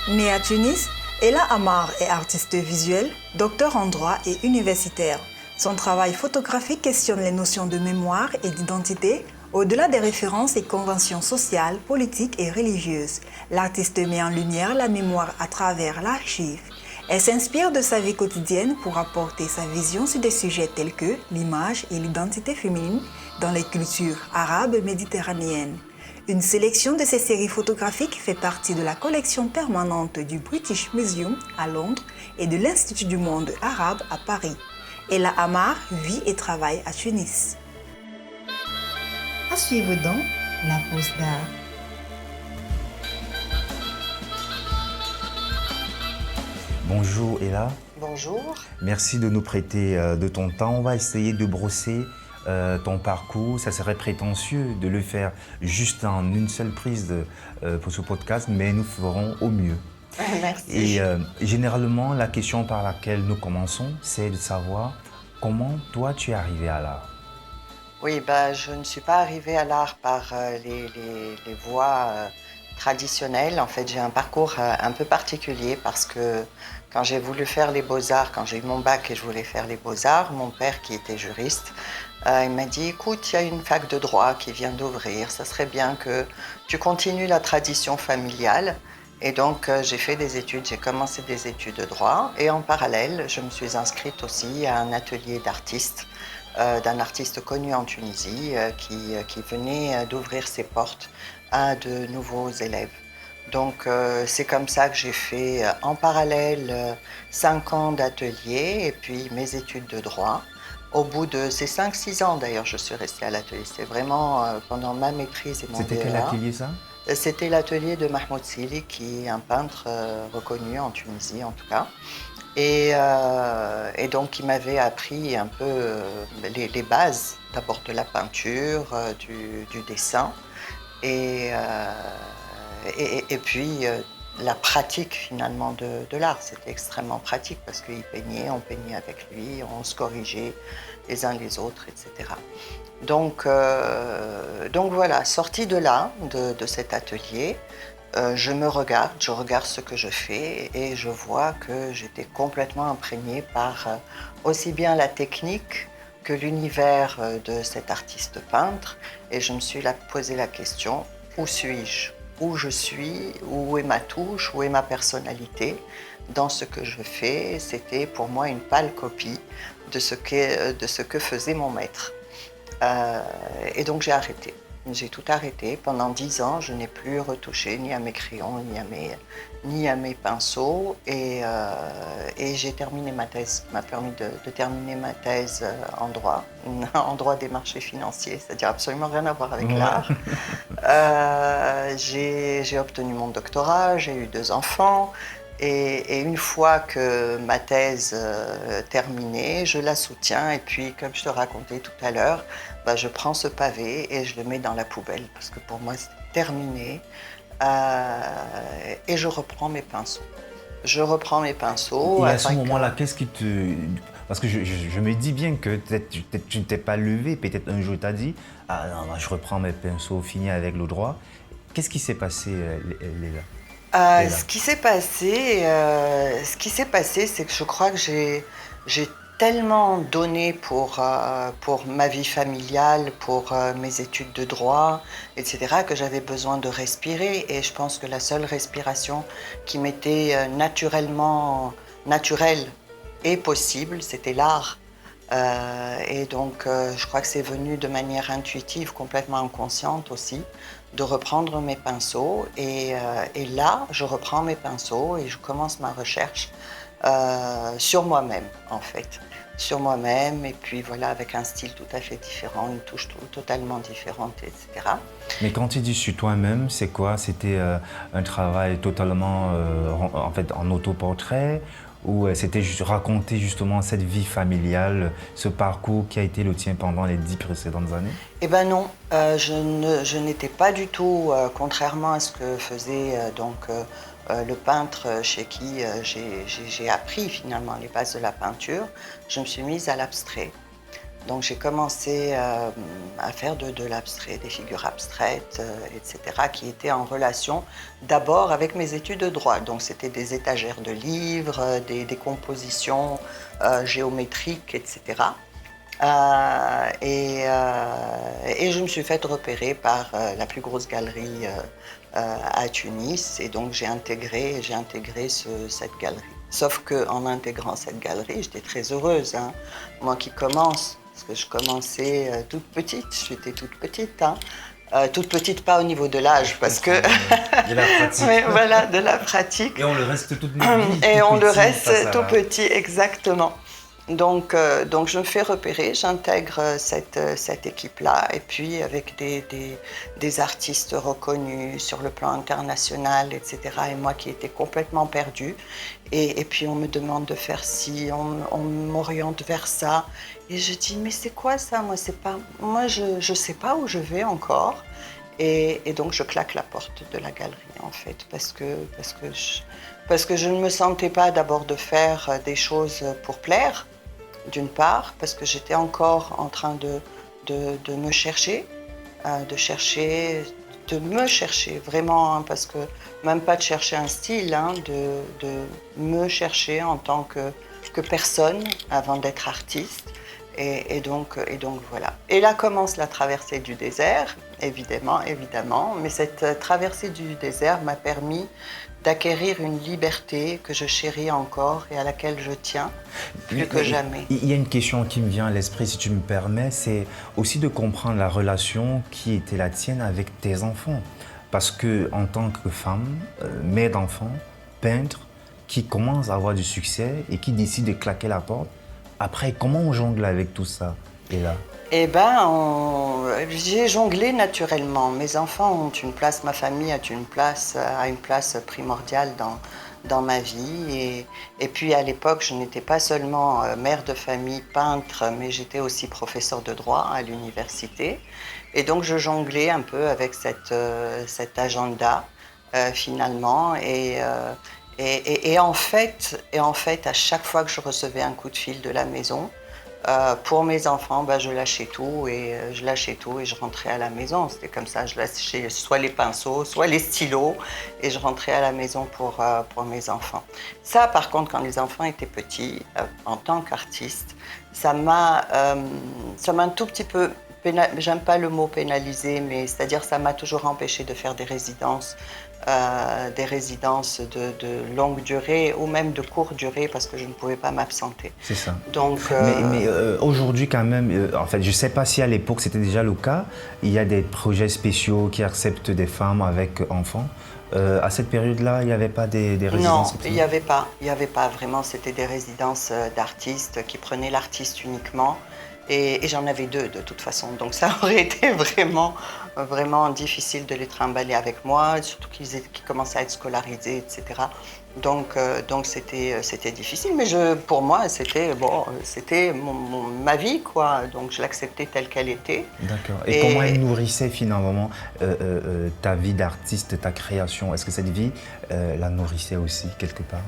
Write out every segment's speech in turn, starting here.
Née à Tunis, Ella Amar est artiste visuelle, docteur en droit et universitaire. Son travail photographique questionne les notions de mémoire et d'identité au-delà des références et conventions sociales, politiques et religieuses. L'artiste met en lumière la mémoire à travers l'archive. Elle s'inspire de sa vie quotidienne pour apporter sa vision sur des sujets tels que l'image et l'identité féminine dans les cultures arabes méditerranéennes. Une sélection de ces séries photographiques fait partie de la collection permanente du British Museum à Londres et de l'Institut du monde arabe à Paris. Ella Amar vit et travaille à Tunis. À suivre dans La Pause d'art. Bonjour Ella. Bonjour. Merci de nous prêter de ton temps. On va essayer de brosser ton parcours. Ça serait prétentieux de le faire juste en une seule prise pour ce podcast, mais nous ferons au mieux. Merci. Et généralement, la question par laquelle nous commençons, c'est de savoir comment toi tu es arrivé à l'art. Oui, je ne suis pas arrivée à l'art par les voies traditionnelles. En fait, j'ai un parcours un peu particulier parce que quand j'ai voulu faire les beaux-arts, quand j'ai eu mon bac et je voulais faire les beaux-arts, mon père qui était juriste, il m'a dit « Écoute, il y a une fac de droit qui vient d'ouvrir, ça serait bien que tu continues la tradition familiale. » Et donc, j'ai fait des études, j'ai commencé des études de droit et en parallèle, je me suis inscrite aussi à un atelier d'artiste, d'un artiste connu en Tunisie qui venait d'ouvrir ses portes à de nouveaux élèves. Donc, c'est comme ça que j'ai fait en parallèle 5 ans d'atelier et puis mes études de droit. Au bout de ces 5-6 ans, d'ailleurs, je suis restée à l'atelier. C'est vraiment pendant ma maîtrise et mon C'était quel DEA. atelier ça? C'était l'atelier de Mahmoud Sili, qui est un peintre reconnu en Tunisie en tout cas. Et donc il m'avait appris un peu les bases, d'abord de la peinture, du dessin, et, et puis la pratique finalement de l'art. C'était extrêmement pratique parce qu'il peignait, on peignait avec lui, on se corrigeait les uns les autres, etc. Donc voilà, sortie de là, de cet atelier, je regarde ce que je fais et je vois que j'étais complètement imprégnée par aussi bien la technique que l'univers de cet artiste peintre. Et je me suis posé la question, où suis-je? Où je suis? Où est ma touche? Où est ma personnalité? Dans ce que je fais, c'était pour moi une pâle copie de ce que faisait mon maître. Et donc j'ai arrêté. J'ai tout arrêté. Pendant 10 ans, je n'ai plus retouché ni à mes crayons, ni à mes pinceaux. Et j'ai terminé ma thèse, m'a permis de terminer ma thèse en droit, en droit des marchés financiers, c'est-à-dire absolument rien à voir avec l'art. J'ai obtenu mon doctorat, j'ai eu 2 enfants. Et une fois que ma thèse terminée, je la soutiens et puis, comme je te racontais tout à l'heure, je prends ce pavé et je le mets dans la poubelle parce que pour moi c'est terminé et je reprends mes pinceaux. Je reprends mes pinceaux. Et à ce moment-là, qu'est-ce qui te... Parce que je me dis bien que peut-être tu ne t'es pas levé, peut-être un jour tu t'as dit « Ah non, je reprends mes pinceaux, fini avec le droit ». Qu'est-ce qui s'est passé, Léla? Ce qui s'est passé, c'est que je crois que j'ai tellement donné pour ma vie familiale, pour mes études de droit, etc., que j'avais besoin de respirer. Et je pense que la seule respiration qui m'était naturelle et possible, c'était l'art. Et donc, je crois que c'est venu de manière intuitive, complètement inconsciente aussi, de reprendre mes pinceaux. Et là, je reprends mes pinceaux et je commence ma recherche sur moi-même, en fait. Sur moi-même, et puis voilà, avec un style tout à fait différent, une touche totalement différente, etc. Mais quand tu dis sur toi-même, c'est quoi? C'était un travail totalement en fait, en autoportrait? Ou c'était juste raconter justement cette vie familiale, ce parcours qui a été le tien pendant les 10 précédentes années? Eh ben non, je n'étais pas du tout, contrairement à ce que faisait le peintre chez qui j'ai appris finalement les bases de la peinture, je me suis mise à l'abstrait. Donc j'ai commencé à faire de l'abstrait, des figures abstraites, etc., qui étaient en relation d'abord avec mes études de droit. Donc c'était des étagères de livres, des compositions géométriques, etc. Et je me suis faite repérer par la plus grosse galerie à Tunis, et donc j'ai intégré cette galerie. Sauf qu'en intégrant cette galerie, j'étais très heureuse, hein. Moi qui commence, parce que je commençais toute petite, j'étais toute petite, hein. Toute petite, pas au niveau de l'âge, parce que... De la pratique. Mais voilà, de la pratique. Et on le reste toute notre vie. Et on le petit, reste tout petit, exactement. Donc je me fais repérer, j'intègre cette équipe-là, et puis avec des artistes reconnus sur le plan international, etc. Et moi qui étais complètement perdue. Et puis on me demande de faire ci, on m'oriente vers ça. Et je dis, mais c'est quoi ça? Moi, je sais pas où je vais encore. Et donc je claque la porte de la galerie, en fait, parce que je ne me sentais pas d'abord de faire des choses pour plaire, d'une part, parce que j'étais encore en train de me chercher, de me chercher vraiment, hein, parce que même pas de chercher un style, hein, de me chercher en tant que personne avant d'être artiste. Et donc voilà. Et là commence la traversée du désert, évidemment, mais cette traversée du désert m'a permis d'acquérir une liberté que je chéris encore et à laquelle je tiens plus que jamais. Il y a une question qui me vient à l'esprit, si tu me permets, c'est aussi de comprendre la relation qui était la tienne avec tes enfants. Parce que en tant que femme, mère d'enfant, peintre, qui commence à avoir du succès et qui décide de claquer la porte, après, comment on jongle avec tout ça? Et là? Eh ben, j'ai jonglé naturellement. Mes enfants ont une place, ma famille a une place primordiale dans ma vie. Et puis à l'époque, je n'étais pas seulement mère de famille, peintre, mais j'étais aussi professeure de droit à l'université. Et donc je jonglais un peu avec cet agenda finalement. Et en fait, à chaque fois que je recevais un coup de fil de la maison, pour mes enfants, je lâchais tout et je rentrais à la maison. C'était comme ça, je lâchais soit les pinceaux, soit les stylos, et je rentrais à la maison pour mes enfants. Ça, par contre, quand les enfants étaient petits, en tant qu'artiste, ça m'a un tout petit peu, j'aime pas le mot pénalisé, mais c'est-à-dire ça m'a toujours empêché de faire des résidences de longue durée ou même de courte durée parce que je ne pouvais pas m'absenter. C'est ça. Donc, mais aujourd'hui quand même, en fait, je ne sais pas si à l'époque c'était déjà le cas, il y a des projets spéciaux qui acceptent des femmes avec enfants. À cette période-là, il n'y avait pas des résidences? Non, il n'y avait pas vraiment, c'était des résidences d'artistes qui prenaient l'artiste uniquement. Et j'en avais deux de toute façon, donc ça aurait été vraiment difficile de les trimballer avec moi, surtout qu'ils commençaient à être scolarisés, etc. Donc c'était difficile, mais pour moi c'était ma vie, quoi. Donc je l'acceptais telle qu'elle était. D'accord. Et comment elle nourrissait finalement ta vie d'artiste, ta création? Est-ce que cette vie la nourrissait aussi quelque part?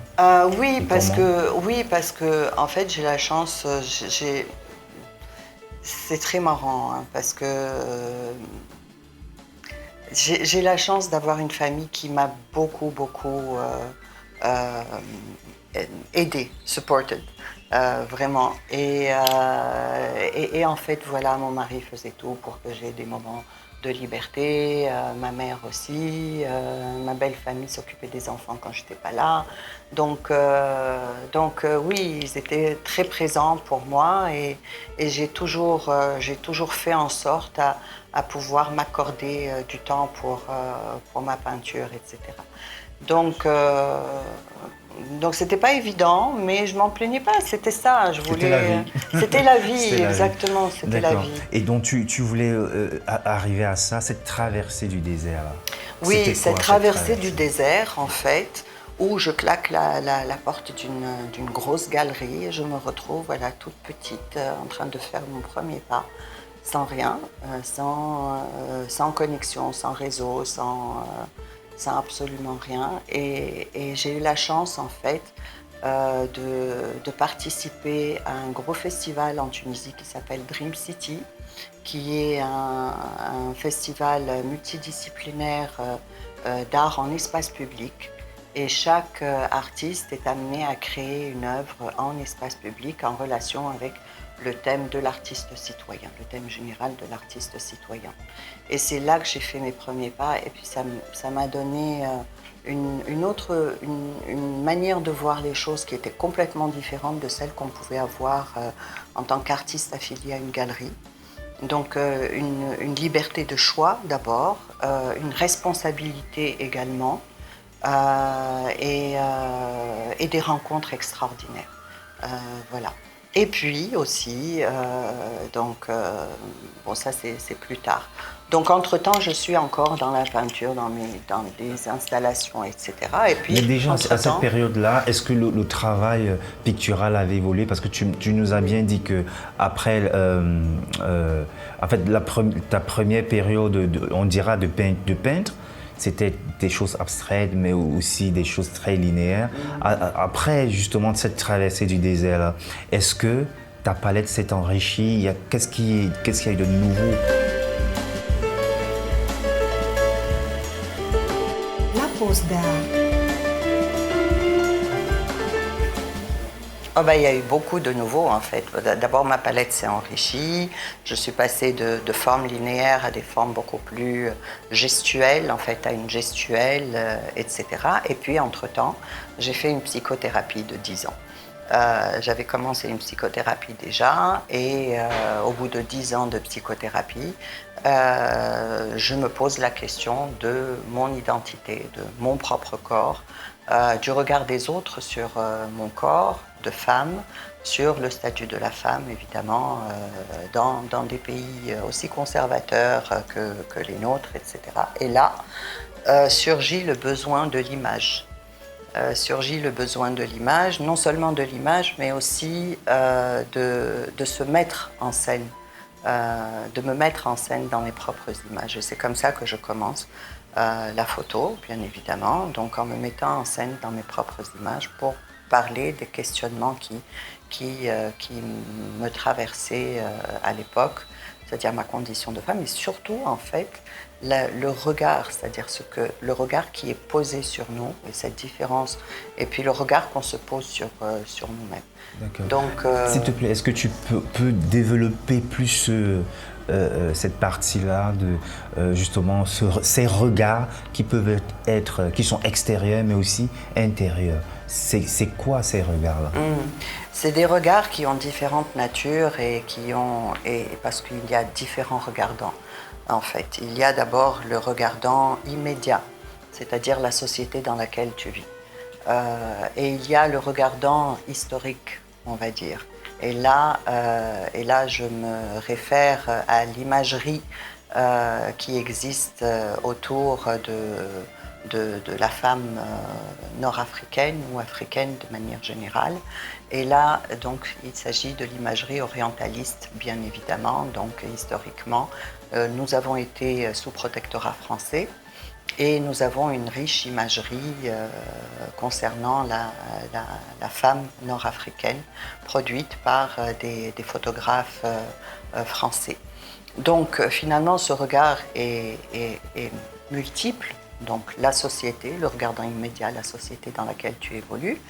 Oui, parce que en fait j'ai la chance, c'est très marrant, hein, parce que j'ai la chance d'avoir une famille qui m'a beaucoup aidée, supported, vraiment. Et en fait, voilà, mon mari faisait tout pour que j'ai des moments de liberté, ma mère aussi, ma belle famille s'occupait des enfants quand j'étais pas là. Donc oui, ils étaient très présents pour moi et j'ai toujours fait en sorte à pouvoir m'accorder du temps pour ma peinture, etc. Donc c'était pas évident, mais je m'en plaignais pas, c'était ça, je voulais... C'était la vie. C'était la vie, exactement, c'était la vie. Et donc tu voulais arriver à ça, cette traversée du désert là. Oui, cette traversée du désert, en fait, où je claque la porte d'une grosse galerie et je me retrouve, voilà, toute petite, en train de faire mon premier pas, sans rien, sans connexion, sans réseau, sans absolument rien. Et j'ai eu la chance, en fait, de participer à un gros festival en Tunisie qui s'appelle Dream City, qui est un festival multidisciplinaire d'art en espace public. Et chaque artiste est amené à créer une œuvre en espace public en relation avec le thème de l'artiste citoyen, le thème général de l'artiste citoyen. Et c'est là que j'ai fait mes premiers pas et puis ça m'a donné une manière de voir les choses qui était complètement différente de celle qu'on pouvait avoir en tant qu'artiste affilié à une galerie. Donc une liberté de choix d'abord, une responsabilité également et des rencontres extraordinaires. Voilà. Et puis aussi, bon ça c'est plus tard. Donc entre-temps, je suis encore dans la peinture, dans des installations, etc. Et puis, mais déjà, à cette période-là, est-ce que le travail pictural avait évolué? Parce que tu nous as bien dit que après, en fait, ta première période, on dira de peintre, c'était des choses abstraites, mais aussi des choses très linéaires. Après, justement, cette traversée du désert-là, est-ce que ta palette s'est enrichie? Qu'est-ce qu'il y a eu de nouveau? La pose d'art. Oh ben, il y a eu beaucoup de nouveaux en fait. D'abord ma palette s'est enrichie, je suis passée de formes linéaires à des formes beaucoup plus gestuelles, en fait à une gestuelle, etc. Et puis entre-temps, j'ai fait une psychothérapie de 10 ans. J'avais commencé une psychothérapie déjà et au bout de 10 ans de psychothérapie, je me pose la question de mon identité, de mon propre corps, du regard des autres sur mon corps de femme, sur le statut de la femme évidemment, dans des pays aussi conservateurs que les nôtres, etc. Et là surgit le besoin de l'image. Surgit le besoin de l'image, non seulement de l'image, mais aussi de se mettre en scène, de me mettre en scène dans mes propres images. Et c'est comme ça que je commence la photo, bien évidemment, donc en me mettant en scène dans mes propres images pour parler des questionnements qui me traversaient à l'époque, c'est-à-dire ma condition de femme, et surtout, en fait, le regard, c'est-à-dire le regard qui est posé sur nous, et cette différence, et puis le regard qu'on se pose sur nous-mêmes. D'accord. Donc, s'il te plaît, est-ce que tu peux développer plus cette partie-là de justement ces regards qui peuvent être, qui sont extérieurs mais aussi intérieurs? C'est quoi ces regards-là? C'est des regards qui ont différentes natures et parce qu'il y a différents regardants. En fait, il y a d'abord le regardant immédiat, c'est-à-dire la société dans laquelle tu vis. Et il y a le regardant historique, on va dire. Et là, je me réfère à l'imagerie qui existe autour de la femme nord-africaine ou africaine de manière générale. Et là, donc, il s'agit de l'imagerie orientaliste, bien évidemment. Donc, historiquement, nous avons été sous protectorat français et nous avons une riche imagerie concernant la femme nord-africaine produite par des photographes français. Donc, finalement, ce regard est multiple. Donc la société, le regardant immédiat, la société dans laquelle tu évolues,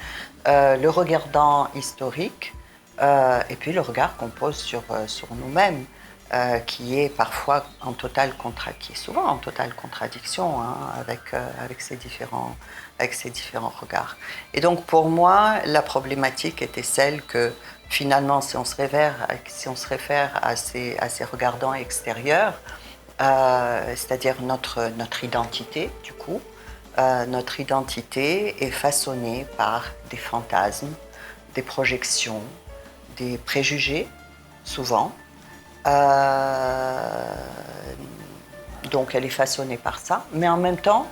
le regardant historique, et puis le regard qu'on pose sur nous-mêmes, qui est parfois qui est souvent en totale contradiction avec ces différents regards. Et donc pour moi, la problématique était celle que finalement, si on se réfère à ces regardants extérieurs, c'est-à-dire notre identité, du coup. Notre identité est façonnée par des fantasmes, des projections, des préjugés, souvent. Donc elle est façonnée par ça. Mais en même temps,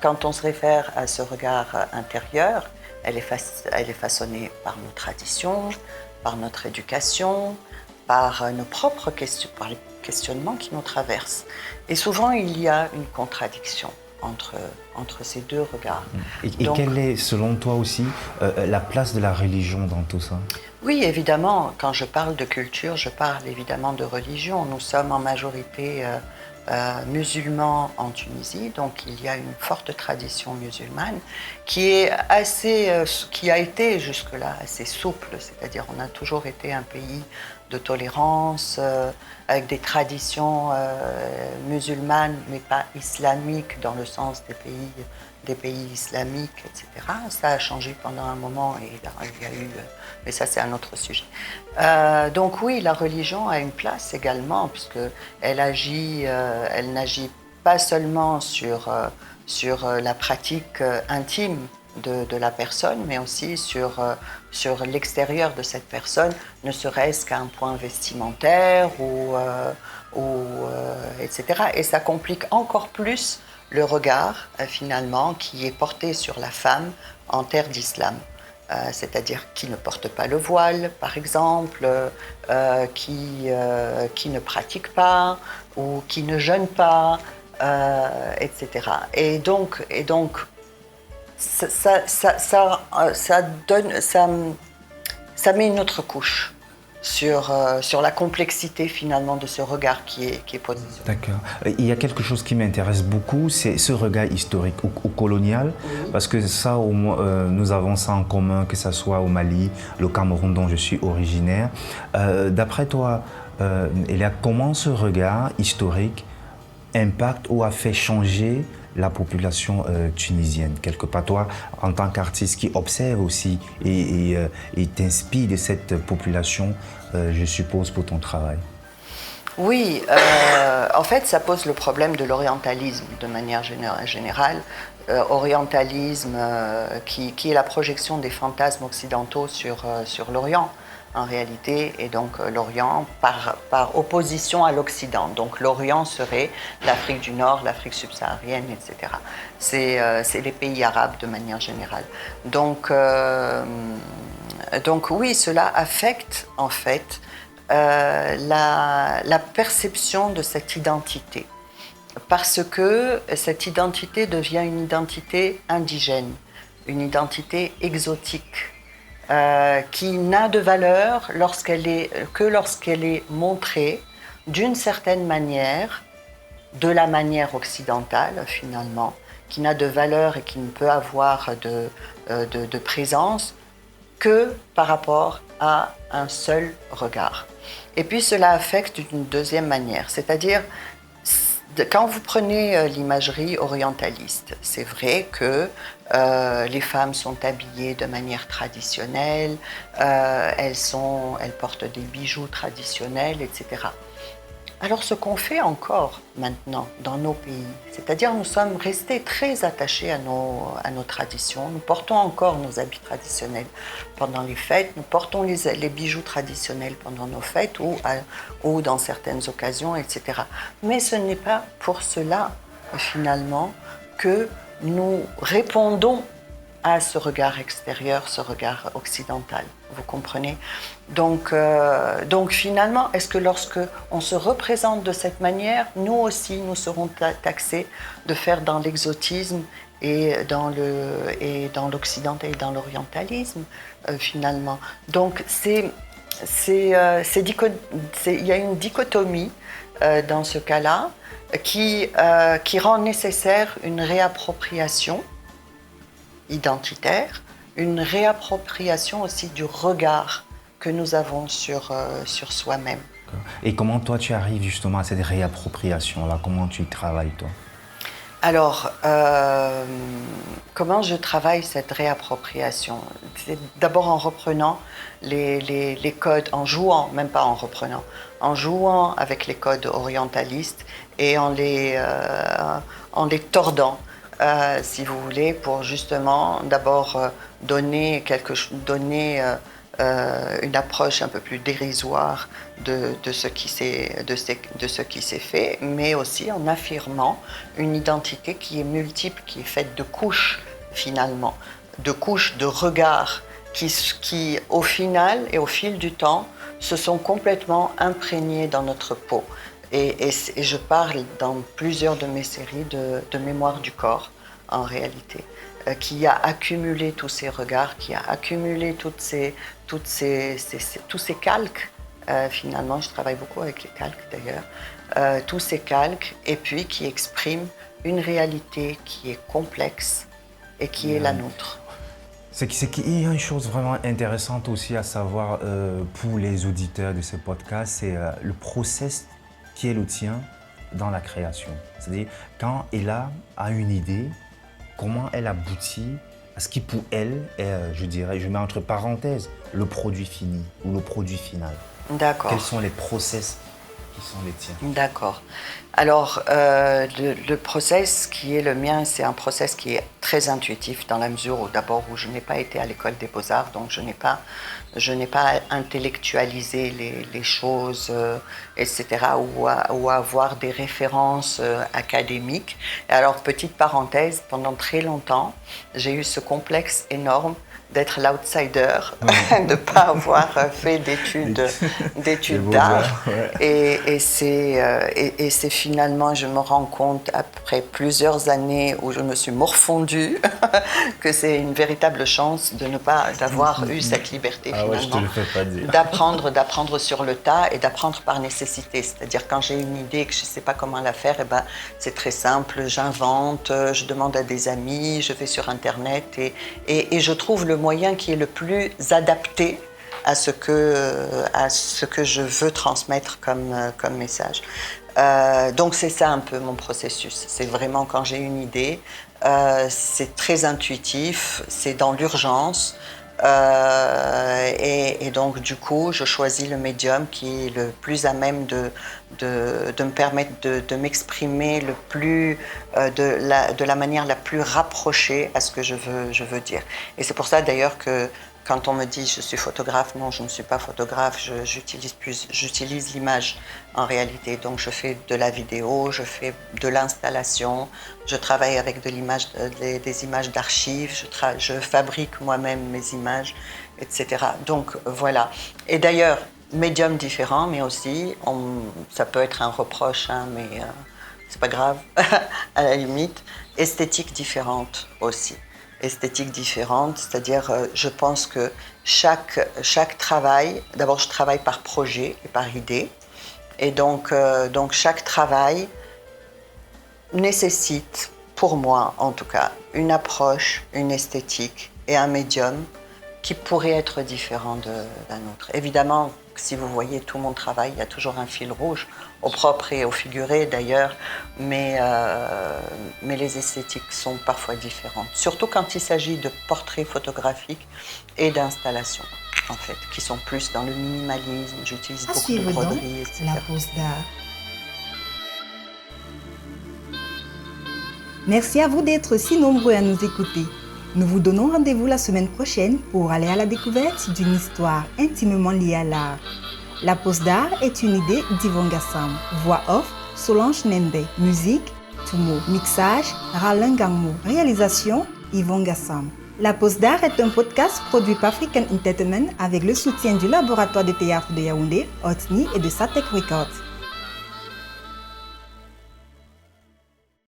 quand on se réfère à ce regard intérieur, elle est façonnée par nos traditions, par notre éducation, par nos propres questions, par les questionnements qui nous traversent. Et souvent, il y a une contradiction entre ces deux regards. Et quelle est, selon toi aussi, la place de la religion dans tout ça? Oui, évidemment, quand je parle de culture, je parle évidemment de religion. Nous sommes en majorité musulmans en Tunisie, donc il y a une forte tradition musulmane qui a été jusque-là assez souple, c'est-à-dire on a toujours été un pays de tolérance, avec des traditions musulmanes, mais pas islamiques dans le sens des pays islamiques, etc. Ça a changé pendant un moment et il y a eu, mais ça c'est un autre sujet. Donc oui, la religion a une place également, puisque elle n'agit pas seulement sur la pratique intime de la personne, mais aussi sur l'extérieur de cette personne, ne serait-ce qu'à un point vestimentaire etc. Et ça complique encore plus le regard, finalement, qui est porté sur la femme en terre d'islam. C'est-à-dire qui ne porte pas le voile, par exemple, qui ne pratique pas ou qui ne jeûne pas, etc. Et donc ça met une autre couche sur la complexité finalement de ce regard qui est posé. D'accord. Il y a quelque chose qui m'intéresse beaucoup, c'est ce regard historique ou colonial, oui. Parce que ça, nous avons ça en commun, que ce soit au Mali, le Cameroun dont je suis originaire. D'après toi, Elia, comment ce regard historique impacte ou a fait changer la population tunisienne, quelque part? Toi, en tant qu'artiste qui observe aussi et t'inspire de cette population, je suppose, pour ton travail. Oui, en fait, ça pose le problème de l'orientalisme de manière générale. Orientalisme qui est la projection des fantasmes occidentaux sur l'Orient, en réalité, et donc l'Orient par opposition à l'Occident. Donc l'Orient serait l'Afrique du Nord, l'Afrique subsaharienne, etc. C'est les pays arabes de manière générale. Donc oui, cela affecte en fait la perception de cette identité. Parce que cette identité devient une identité indigène, une identité exotique. Qui n'a de valeur que lorsqu'elle est montrée d'une certaine manière, de la manière occidentale finalement, qui n'a de valeur et qui ne peut avoir de présence que par rapport à un seul regard. Et puis cela affecte d'une deuxième manière, c'est-à-dire quand vous prenez l'imagerie orientaliste, c'est vrai que les femmes sont habillées de manière traditionnelle, elles portent des bijoux traditionnels, etc. Alors ce qu'on fait encore maintenant dans nos pays, c'est-à-dire nous sommes restés très attachés à nos traditions, nous portons encore nos habits traditionnels pendant les fêtes, nous portons les bijoux traditionnels pendant nos fêtes ou dans certaines occasions, etc. Mais ce n'est pas pour cela, finalement, que nous répondons à ce regard extérieur, ce regard occidental. Vous comprenez ? Donc finalement, est-ce que lorsque on se représente de cette manière, nous aussi, nous serons taxés de faire dans l'exotisme et dans l'occidental et dans l'orientalisme, finalement. Donc il y a une dichotomie dans ce cas-là qui rend nécessaire une réappropriation identitaire, une réappropriation aussi du regard que nous avons sur soi-même. Et comment toi tu arrives justement à cette réappropriation-là? Comment tu y travailles toi? Alors, comment je travaille cette réappropriation? C'est d'abord en reprenant les codes, en jouant, même pas en reprenant, en jouant avec les codes orientalistes et en les tordant. Si vous voulez, pour justement d'abord donner une approche un peu plus dérisoire de ce qui s'est fait, mais aussi en affirmant une identité qui est multiple, qui est faite de couches finalement, de couches de regards qui au final et au fil du temps se sont complètement imprégnés dans notre peau. Et je parle dans plusieurs de mes séries de mémoire du corps, en réalité, qui a accumulé tous ces regards, qui a accumulé tous ces calques. Finalement, je travaille beaucoup avec les calques d'ailleurs, tous ces calques, et puis qui expriment une réalité qui est complexe et qui est la nôtre. C'est qu'il y a une chose vraiment intéressante aussi à savoir pour les auditeurs de ce podcast, c'est le process qui est le tien dans la création. C'est-à-dire, quand Ella a une idée, comment elle aboutit à ce qui pour elle est, je dirais, je mets entre parenthèses, le produit fini ou le produit final. D'accord. Quels sont les process qui sont les tiens? D'accord. Alors, le process qui est le mien, c'est un process qui est très intuitif dans la mesure où d'abord où je n'ai pas été à l'école des beaux-arts, donc je n'ai pas intellectualisé les choses, etc., ou à avoir des références académiques. Et alors, petite parenthèse, pendant très longtemps, j'ai eu ce complexe énorme d'être l'outsider, de ne pas avoir fait d'études d'art. Ouais. Et c'est finalement, je me rends compte, après plusieurs années où je me suis morfondue, que c'est une véritable chance de ne pas d'avoir eu cette liberté d'apprendre sur le tas et d'apprendre par nécessité. C'est-à-dire quand j'ai une idée et que je ne sais pas comment la faire, eh ben, c'est très simple, j'invente, je demande à des amis, je vais sur Internet et je trouve le moyen qui est le plus adapté à ce que je veux transmettre comme message. Donc c'est ça un peu mon processus. C'est vraiment quand j'ai une idée, c'est très intuitif, c'est dans l'urgence. Et donc du coup, je choisis le médium qui est le plus à même de me permettre de m'exprimer le plus de la manière la plus rapprochée à ce que je veux dire. Et c'est pour ça d'ailleurs que quand on me dit je suis photographe, non, je ne suis pas photographe, j'utilise l'image en réalité. Donc je fais de la vidéo, je fais de l'installation, je travaille avec des images d'archives, je fabrique moi-même mes images, etc. Donc voilà. Et d'ailleurs, médiums différents, mais aussi, ça peut être un reproche, hein, mais c'est pas grave, à la limite, esthétique différente aussi. Esthétique différente, c'est-à-dire je pense que chaque travail, d'abord je travaille par projet et par idée, et donc chaque travail nécessite, pour moi en tout cas, une approche, une esthétique et un médium qui pourrait être différent d'un autre. Évidemment, si vous voyez tout mon travail, il y a toujours un fil rouge, au propre et au figuré d'ailleurs, mais les esthétiques sont parfois différentes. Surtout quand il s'agit de portraits photographiques et d'installations, en fait, qui sont plus dans le minimalisme. J'utilise beaucoup de broderies, etc. La pose d'art. Merci à vous d'être si nombreux à nous écouter. Nous vous donnons rendez-vous la semaine prochaine pour aller à la découverte d'une histoire intimement liée à l'art. La pose d'art est une idée d'Yvon Gassam. Voix off, Solange Nembe. Musique, Tumo. Mixage, Ralin Gangmo. Réalisation, Yvon Gassam. La pose d'art est un podcast produit par African Entertainment avec le soutien du laboratoire de théâtre de Yaoundé, Otni et de Satek Records.